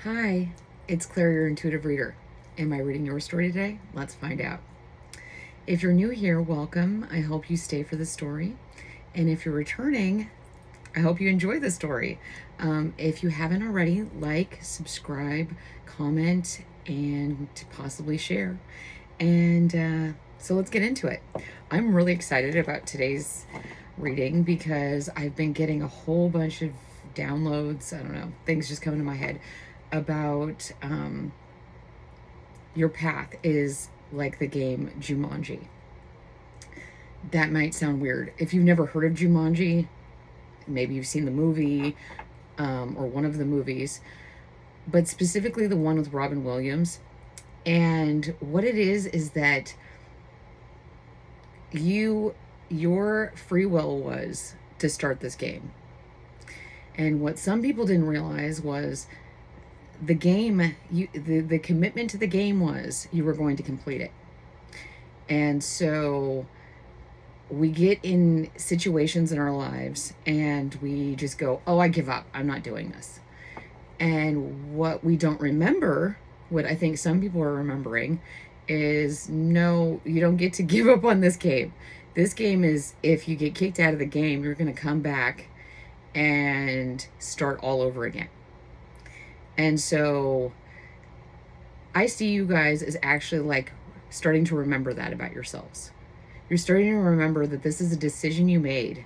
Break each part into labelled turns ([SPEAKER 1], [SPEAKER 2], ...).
[SPEAKER 1] Hi, it's Claire, your intuitive reader. Am I reading your story today? Let's find out. If you're new here, welcome. I hope you stay for the story. And if you're returning, I hope you enjoy the story. If you haven't already, like, subscribe, comment, and possibly share. And so let's get into it. I'm really excited about today's reading because I've been getting a whole bunch of downloads. I don't know, things just come into my head about your path is like the game Jumanji. That might sound weird. If you've never heard of Jumanji, maybe you've seen the movie or one of the movies, but specifically the one with Robin Williams. And what it is that your free will was to start this game. And what some people didn't realize was the game, the commitment to the game was you were going to complete it. And so we get in situations in our lives and we just go, oh, I give up. I'm not doing this. And what we don't remember, what I think some people are remembering, is no, you don't get to give up on this game. This game is, if you get kicked out of the game, you're going to come back and start all over again. And so I see you guys as actually like starting to remember that about yourselves. You're starting to remember that this is a decision you made,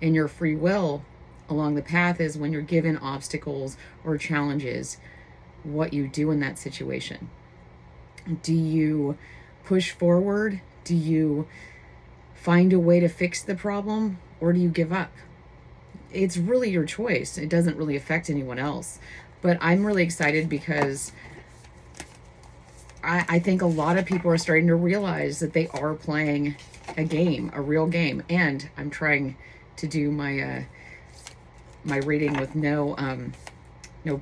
[SPEAKER 1] and your free will along the path is when you're given obstacles or challenges, what you do in that situation. Do you push forward? Do you find a way to fix the problem? Or do you give up? It's really your choice. It doesn't really affect anyone else. But I'm really excited because I think a lot of people are starting to realize that they are playing a game, a real game. And I'm trying to do my my reading with no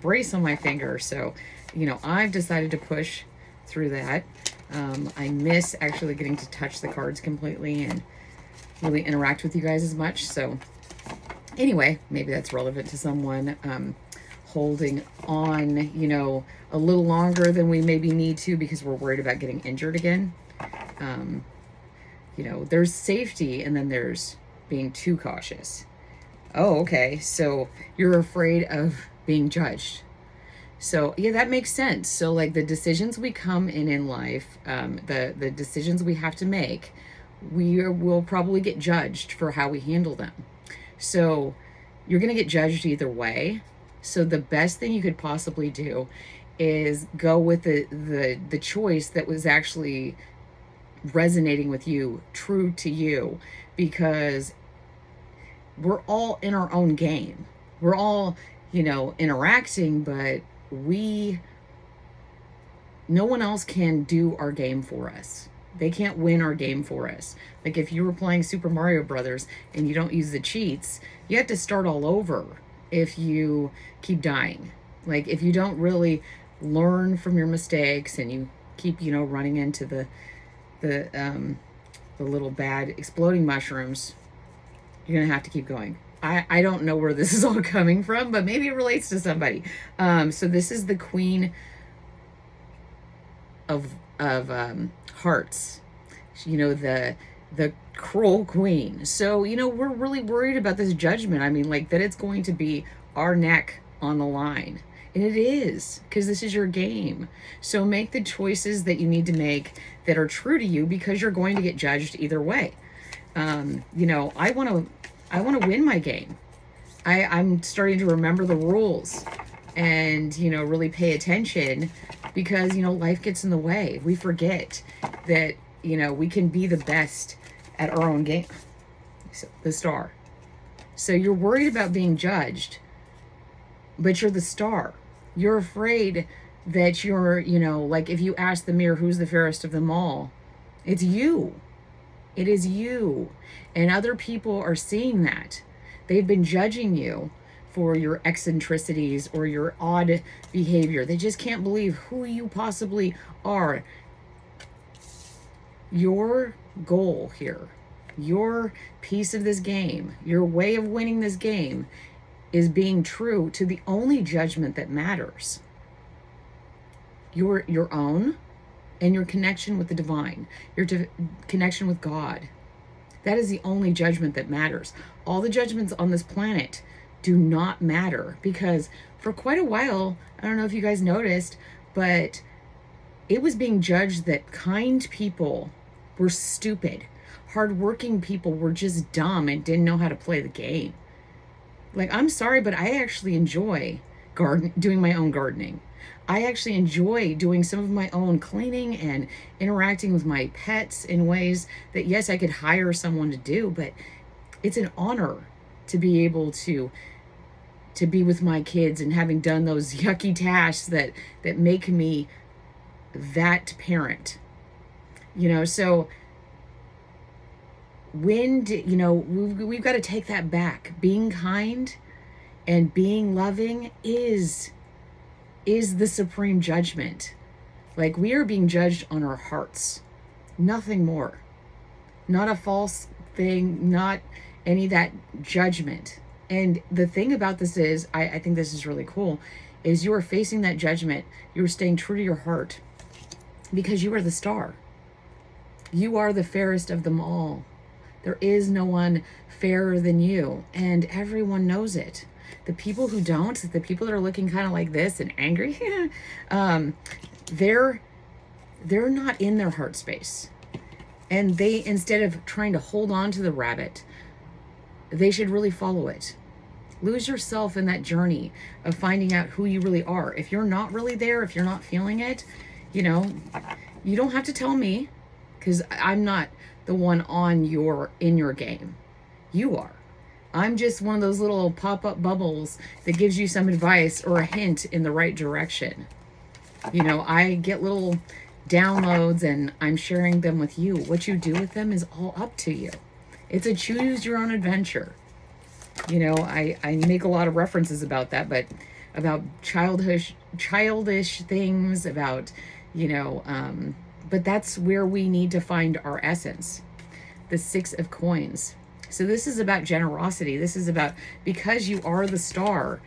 [SPEAKER 1] brace on my finger. So, I've decided to push through that. I miss actually getting to touch the cards completely and really interact with you guys as much. So anyway, maybe that's relevant to someone holding on, a little longer than we maybe need to because we're worried about getting injured again. There's safety and then there's being too cautious. Oh, okay. So you're afraid of being judged. So yeah, that makes sense. So like the decisions we come in life, the decisions we have to make, we will probably get judged for how we handle them. So you're going to get judged either way. So the best thing you could possibly do is go with the choice that was actually resonating with you, true to you, because we're all in our own game. We're all, interacting, but no one else can do our game for us. They can't win our game for us. Like if you were playing Super Mario Brothers and you don't use the cheats, you have to start all over if you keep dying. Like if you don't really learn from your mistakes and you keep, running into the little bad exploding mushrooms, you're gonna have to keep going. I don't know where this is all coming from, but maybe it relates to somebody. So this is the Queen of Hearts, the cruel queen. So we're really worried about this judgment. I mean, like that it's going to be our neck on the line, and it is, because this is your game. So make the choices that you need to make that are true to you, because you're going to get judged either way. I want to win my game. I'm starting to remember the rules and, really pay attention, because, life gets in the way. We forget that, we can be the best at our own game. So, the star. So you're worried about being judged, but you're the star. You're afraid that you're, like if you ask the mirror, who's the fairest of them all? It's you. It is you. And other people are seeing that. They've been judging you for your eccentricities or your odd behavior. They just can't believe who you possibly are. Your goal here, your piece of this game, your way of winning this game is being true to the only judgment that matters. your own, and your connection with the divine, your connection with God. That is the only judgment that matters. All the judgments on this planet do not matter, because for quite a while, I don't know if you guys noticed, but it was being judged that kind people were stupid. Hardworking people were just dumb and didn't know how to play the game. Like, I'm sorry, but I actually enjoy doing my own gardening. I actually enjoy doing some of my own cleaning and interacting with my pets in ways that, yes, I could hire someone to do, but it's an honor to be able to be with my kids and having done those yucky tasks that make me that parent. So we've got to take that back. Being kind and being loving is the supreme judgment. Like, we are being judged on our hearts, nothing more. Not a false thing, not any of that judgment. And the thing about this is, I think this is really cool, is you are facing that judgment. You are staying true to your heart, because you are the star. You are the fairest of them all. There is no one fairer than you, and everyone knows it. The people who don't, the people that are looking kind of like this and angry, they're not in their heart space. And they, instead of trying to hold on to the rabbit, they should really follow it. Lose yourself in that journey of finding out who you really are. If you're not really there, if you're not feeling it, you don't have to tell me, because I'm not the one in your game. You are. I'm just one of those little pop-up bubbles that gives you some advice or a hint in the right direction. I get little downloads and I'm sharing them with you. What you do with them is all up to you. It's a choose your own adventure. I make a lot of references about that, but about childish things, about, but that's where we need to find our essence. The 6 of coins. So this is about generosity. This is about, because you are the star,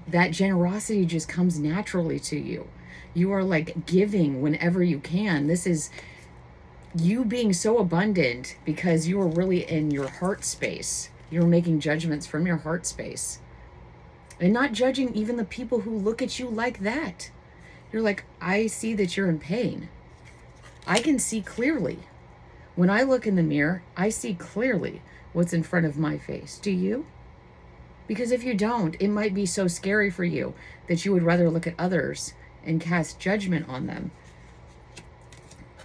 [SPEAKER 1] that generosity just comes naturally to you. You are like giving whenever you can. This is you being so abundant because you are really in your heart space. You're making judgments from your heart space. And not judging even the people who look at you like that. You're like, I see that you're in pain. I can see clearly. When I look in the mirror, I see clearly what's in front of my face. Do you? Because if you don't, it might be so scary for you that you would rather look at others and cast judgment on them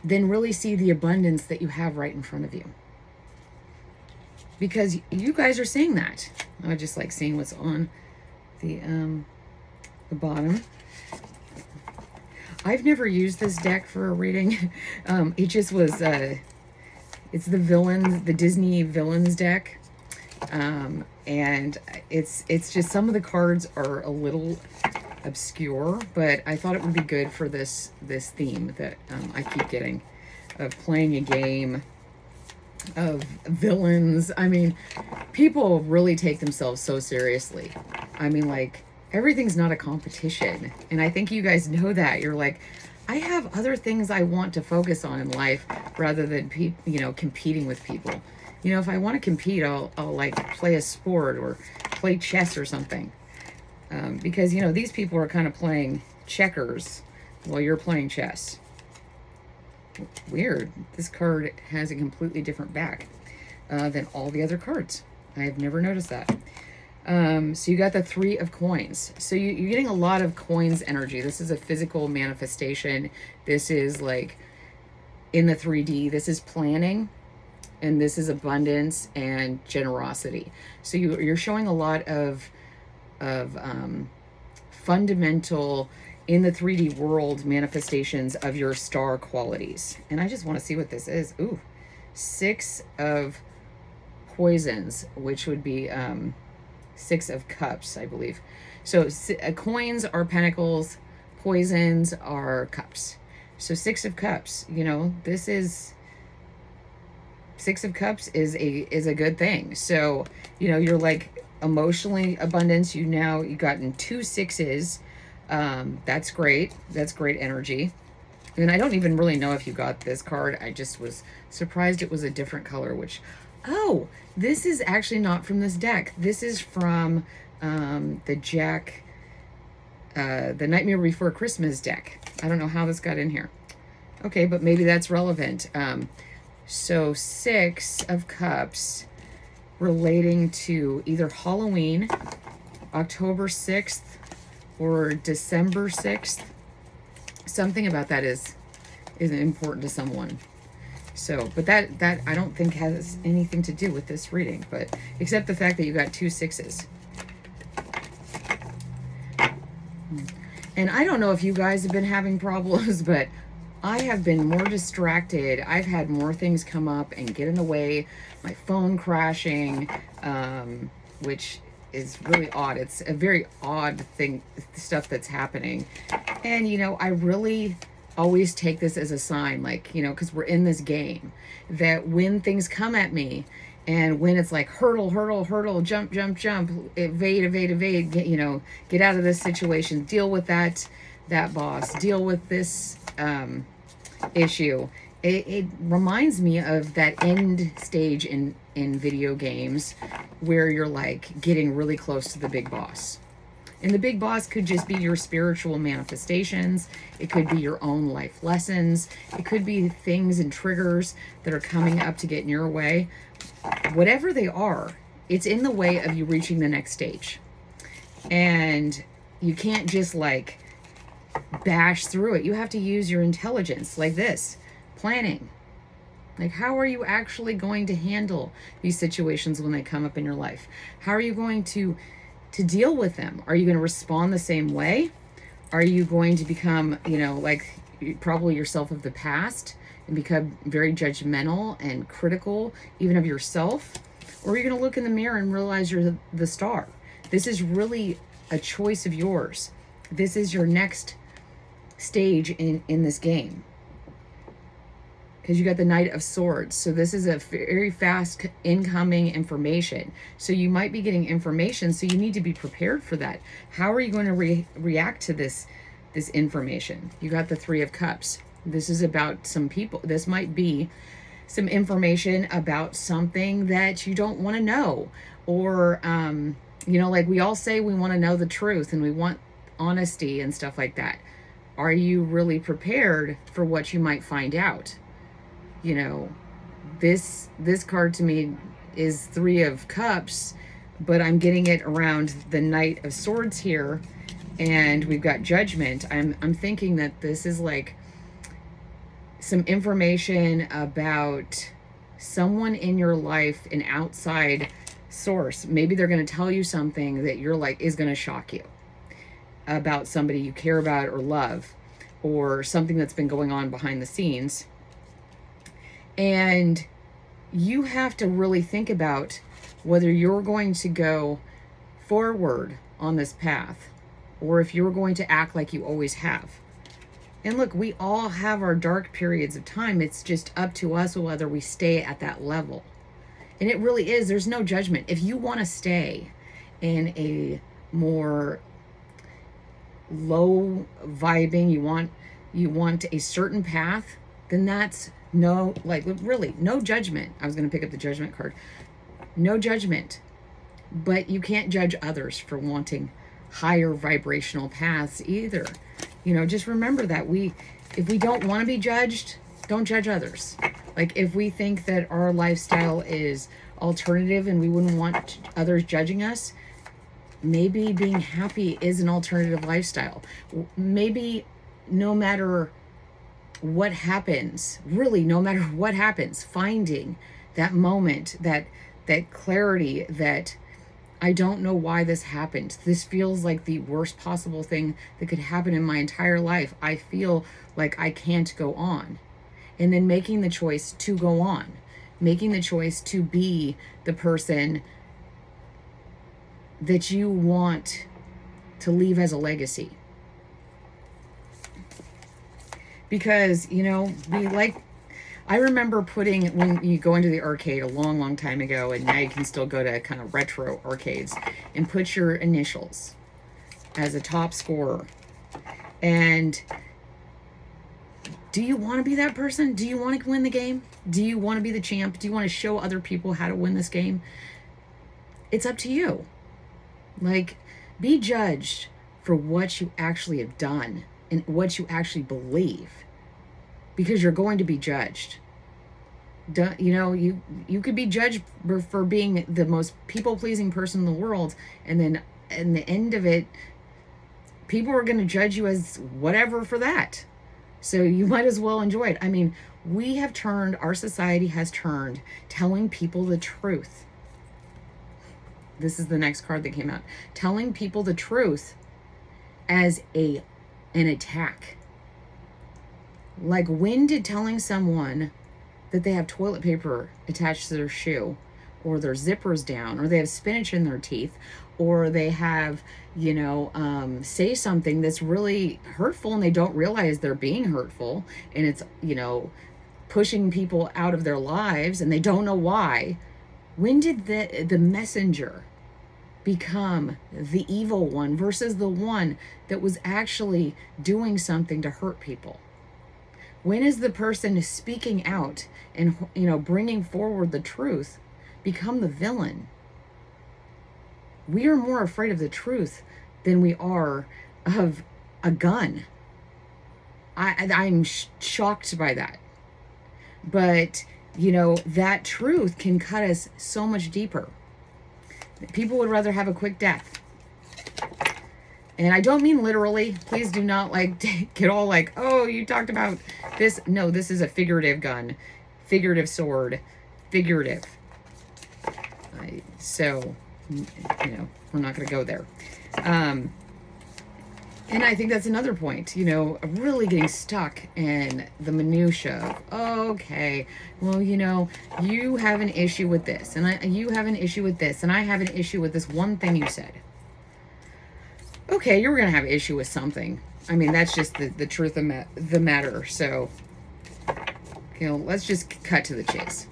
[SPEAKER 1] than really see the abundance that you have right in front of you. Because you guys are saying that. I just like seeing what's on the bottom. I've never used this deck for a reading. It just was, it's the Disney villains deck. And it's just, some of the cards are a little obscure, but I thought it would be good for this theme that I keep getting, of playing a game of villains. I mean, people really take themselves so seriously. I mean, like, everything's not a competition. And I think you guys know that. You're like, I have other things I want to focus on in life rather than competing with people. If I want to compete, I'll like play a sport or play chess or something. Because, these people are kind of playing checkers while you're playing chess. Weird. This card has a completely different back than all the other cards. I have never noticed that. So you got the 3 of coins. So you're getting a lot of coins energy. This is a physical manifestation. This is like in the 3D. This is planning. And this is abundance and generosity. So you're showing a lot of fundamental, in the 3D world, manifestations of your star qualities. And I just want to see what this is. Ooh, 6 of poisons, which would be 6 of cups, I believe. So coins are pentacles, poisons are cups. So 6 of cups, this is... 6 of cups is a good thing. So, you're like emotionally abundance. You gotten 2 6s. That's great. That's great energy. And I don't even really know if you got this card. I just was surprised it was a different color, which, oh, this is actually not from this deck. This is from the Jack, the Nightmare Before Christmas deck. I don't know how this got in here. Okay, but maybe that's relevant. So 6 of Cups relating to either Halloween, October 6th, or December 6th. Something about that is important to someone. So, but that I don't think has anything to do with this reading, but except the fact that you got 2 6s. And I don't know if you guys have been having problems, but I have been more distracted. I've had more things come up and get in the way. My phone crashing, which is really odd. It's a very odd thing, stuff that's happening. And, you know, I really always take this as a sign, like, you know, because we're in this game, that when things come at me, and when it's like hurdle, hurdle, hurdle, jump, jump, jump, evade, evade, evade, get, you know, get out of this situation, deal with that boss, deal with this issue. It reminds me of that end stage in video games where you're like getting really close to the big boss. And the big boss could just be your spiritual manifestations. It could be your own life lessons. It could be things and triggers that are coming up to get in your way. Whatever they are, it's in the way of you reaching the next stage. And you can't just like bash through it. You have to use your intelligence like this. Planning. Like, how are you actually going to handle these situations when they come up in your life? How are you going to deal with them? Are you going to respond the same way? Are you going to become, you know, like probably yourself of the past and become very judgmental and critical even of yourself? Or are you going to look in the mirror and realize you're the star? This is really a choice of yours. This is your next stage in this game. Because you got the Knight of Swords. So this is a very fast incoming information. So you might be getting information, so you need to be prepared for that. How are you going to react to this information? You got the 3 of Cups. This is about some people. This might be some information about something that you don't want to know. Or, you know, like we all say we want to know the truth and we want honesty and stuff like that. Are you really prepared for what you might find out? You know, this card to me is 3 of Cups, but I'm getting it around the Knight of Swords here, and we've got Judgment. I'm thinking that this is like some information about someone in your life, an outside source. Maybe they're going to tell you something that you're like is going to shock you about somebody you care about or love, or something that's been going on behind the scenes. And you have to really think about whether you're going to go forward on this path or if you're going to act like you always have. And look, we all have our dark periods of time. It's just up to us whether we stay at that level. And it really is. There's no judgment. If you want to stay in a more low vibing, you want a certain path, then that's no, like really no judgment. I was going to pick up the Judgment card. No judgment. But you can't judge others for wanting higher vibrational paths either. You know, just remember that if we don't want to be judged, don't judge others. Like if we think that our lifestyle is alternative and we wouldn't want others judging us, maybe being happy is an alternative lifestyle. Maybe no matter what happens, really no matter what happens, finding that moment, that clarity, that I don't know why this happened. This feels like the worst possible thing that could happen in my entire life. I feel like I can't go on. And then making the choice to go on, making the choice to be the person that you want to leave as a legacy. Because, you know, I remember putting, when you go into the arcade a long, long time ago, and now you can still go to kind of retro arcades and put your initials as a top scorer. And do you want to be that person? Do you want to win the game? Do you want to be the champ? Do you want to show other people how to win this game? It's up to you. Like, be judged for what you actually have done and what you actually believe, because you're going to be judged. You know, you could be judged for being the most people-pleasing person in the world, and then in the end of it, people are going to judge you as whatever for that. So you might as well enjoy it. I mean, our society has turned telling people the truth. This is the next card that came out. Telling people the truth as an attack. Like, when did telling someone that they have toilet paper attached to their shoe, or their zippers down, or they have spinach in their teeth, or they have, say something that's really hurtful and they don't realize they're being hurtful, and it's, pushing people out of their lives and they don't know why. When did the messenger become the evil one versus the one that was actually doing something to hurt people? When is the person speaking out and, bringing forward the truth become the villain? We are more afraid of the truth than we are of a gun. I'm shocked by that. But, that truth can cut us so much deeper. People would rather have a quick death. And I don't mean literally. Please do not get all like, oh, you talked about this. No, this is a figurative gun, figurative sword, figurative. So, we're not going to go there. And I think that's another point, really getting stuck in the minutia of, okay, well, you have an issue with this, and you have an issue with this, and I have an issue with this one thing you said. Okay, you're going to have an issue with something. I mean, that's just the truth of the matter. So, let's just cut to the chase.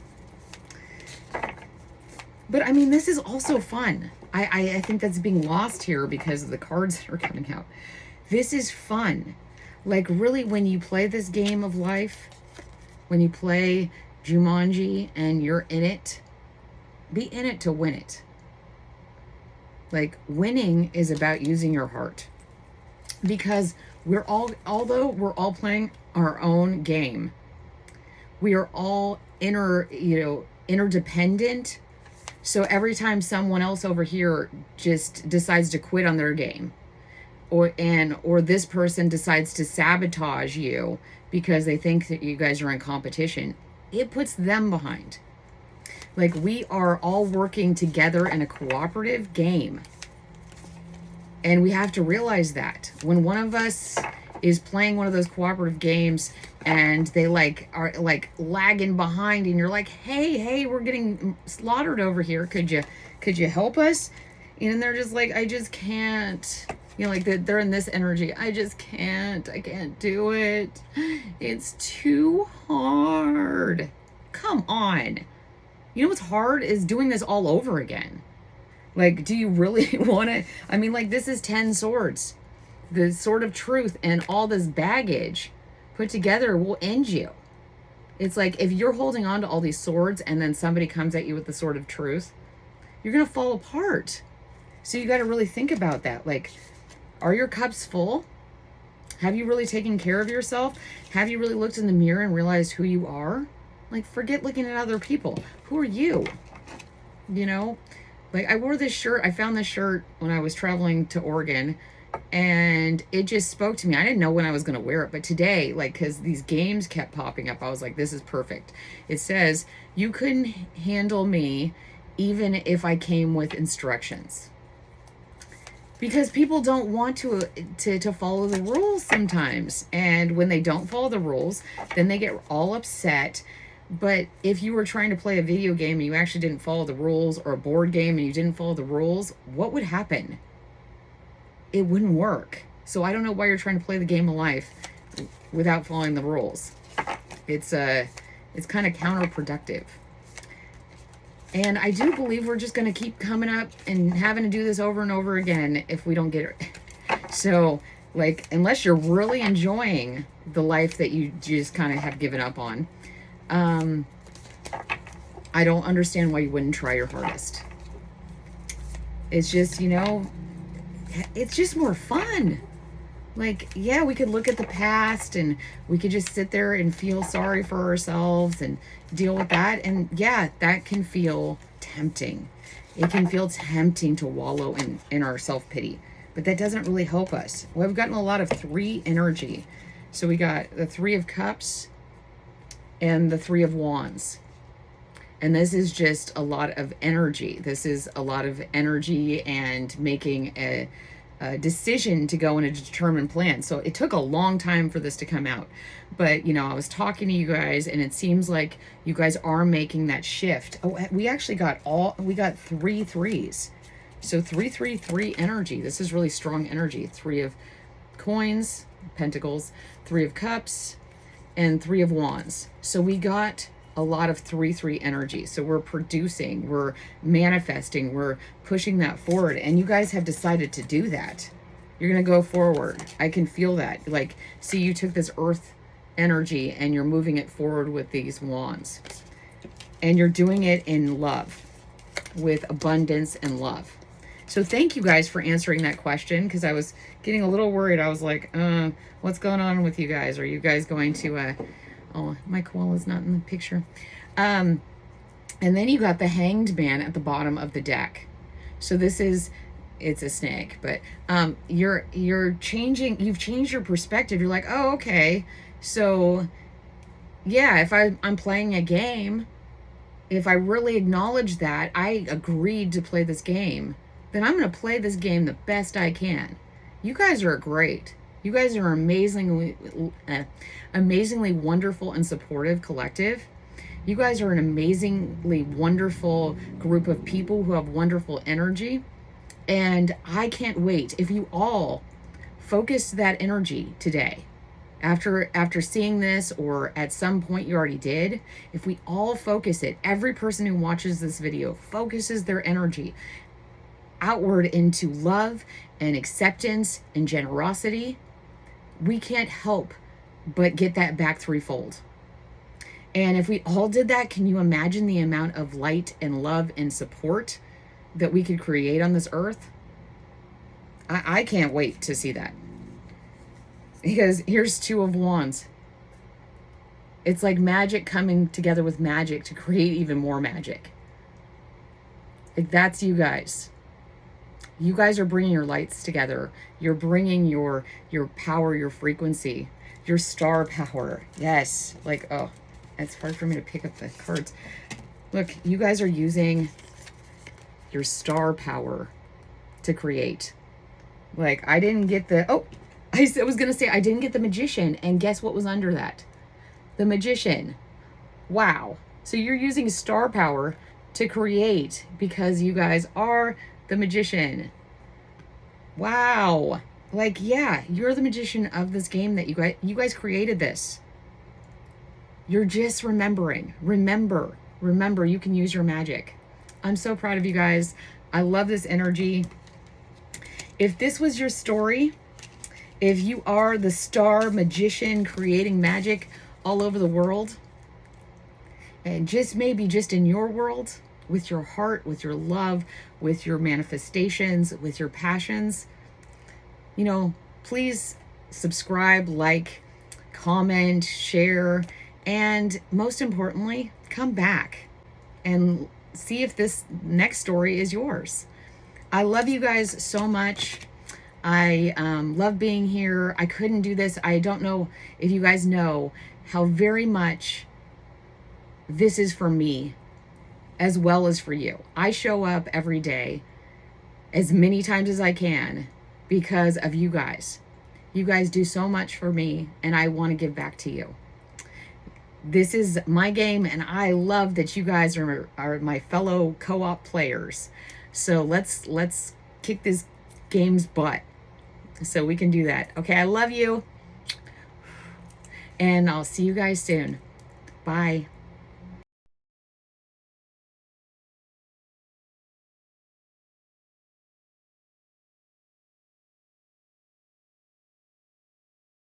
[SPEAKER 1] But, I mean, this is also fun. I think that's being lost here because of the cards that are coming out. This is fun. Like, really, when you play this game of life, when you play Jumanji and you're in it, be in it to win it. Like, winning is about using your heart. Because although we're all playing our own game, we are all interdependent. So every time someone else over here just decides to quit on their game, or this person decides to sabotage you because they think that you guys are in competition, it puts them behind. Like, we are all working together in a cooperative game. And we have to realize that when one of us is playing one of those cooperative games and they are lagging behind, and you're like, hey, we're getting slaughtered over here. Could you help us? And they're just like, I just can't. They're in this energy. I can't do it. It's too hard. Come on. What's hard is doing this all over again. Like, do you really want to? I mean, this is 10 swords. The sword of truth and all this baggage put together will end you. It's like, if you're holding on to all these swords and then somebody comes at you with the sword of truth, you're going to fall apart. So you got to really think about that. Like, are your cups full? Have you really taken care of yourself? Have you really looked in the mirror and realized who you are? Like, forget looking at other people. Who are you? I wore this shirt. I found this shirt when I was traveling to Oregon, and it just spoke to me. I didn't know when I was going to wear it, but today, because these games kept popping up, I was like, this is perfect. It says, you couldn't handle me even if I came with instructions. Because people don't want to follow the rules sometimes. And when they don't follow the rules, then they get all upset. But if you were trying to play a video game and you actually didn't follow the rules, or a board game and you didn't follow the rules, what would happen? It wouldn't work. So I don't know why you're trying to play the game of life without following the rules. It's kind of counterproductive. And I do believe we're just going to keep coming up and having to do this over and over again if we don't get it. So Like, unless you're really enjoying the life that you just kind of have given up on, I don't understand why you wouldn't try your hardest. It's just, you know, it's just more fun. Like, yeah, we could look at the past and we could just sit there and feel sorry for ourselves and deal with that. And yeah, that can feel tempting. It can feel tempting to wallow in our self-pity, but that doesn't really help us. Well, we've gotten a lot of 3 energy. So we got the 3 of Cups and the 3 of Wands. And this is just a lot of energy. This is a lot of energy and making a decision to go in a determined plan. So it took a long time for this to come out. But, you know, I was talking to you guys and it seems like you guys are making that shift. Oh, we actually got 3 threes. So 3 energy. This is really strong energy. 3 of coins, Pentacles, 3 of cups, and 3 of wands. So we got a lot of 3 energy. So we're producing, we're manifesting, we're pushing that forward. And you guys have decided to do that. You're going to go forward. I can feel that. Like, see, you took this earth energy and you're moving it forward with these wands. And you're doing it in love, with abundance and love. So thank you guys for answering that question, because I was getting a little worried. I was like, what's going on with you guys? Are you guys going to... Oh, my koala's not in the picture. And then you got the Hanged Man at the bottom of the deck. So this is, it's a snake, but you're changing, you've changed your perspective. You're like, oh, okay. So yeah, if I'm playing a game, if I really acknowledge that I agreed to play this game, then I'm going to play this game the best I can. You guys are great. You guys are amazingly wonderful and supportive collective. You guys are an amazingly wonderful group of people who have wonderful energy. And I can't wait if you all focus that energy today. After seeing this, or at some point you already did, if we all focus it, every person who watches this video focuses their energy outward into love and acceptance and generosity, we can't help but get that back 3-fold. And if we all did that, can you imagine the amount of light and love and support that we could create on this earth? I can't wait to see that. Because here's 2 of wands. It's like magic coming together with magic to create even more magic. Like, that's you guys. You guys are bringing your lights together. You're bringing your power, your frequency, your star power. Yes. Like, oh, it's hard for me to pick up the cards. Look, you guys are using your star power to create. Like, I didn't get the, I was going to say I didn't get the Magician. And guess what was under that? The Magician. Wow. So you're using star power to create because you guys are the Magician. Wow. Like, yeah, you're the magician of this game that you guys created this. You're just remembering. Remember, you can use your magic. I'm so proud of you guys. I love this energy. If this was your story, if you are the star magician creating magic all over the world, and maybe just in your world, with your heart, with your love, with your manifestations, with your passions, you know, please subscribe, like, comment, share, and most importantly, come back and see if this next story is yours. I love you guys so much. I love being here. I couldn't do this. I don't know if you guys know how very much this is for me, as well as for you. I show up every day as many times as I can because of you guys. You guys do so much for me, and I want to give back to you. This is my game, and I love that you guys are my fellow co-op players. So let's kick this game's butt so we can do that. Okay, I love you, and I'll see you guys soon. Bye.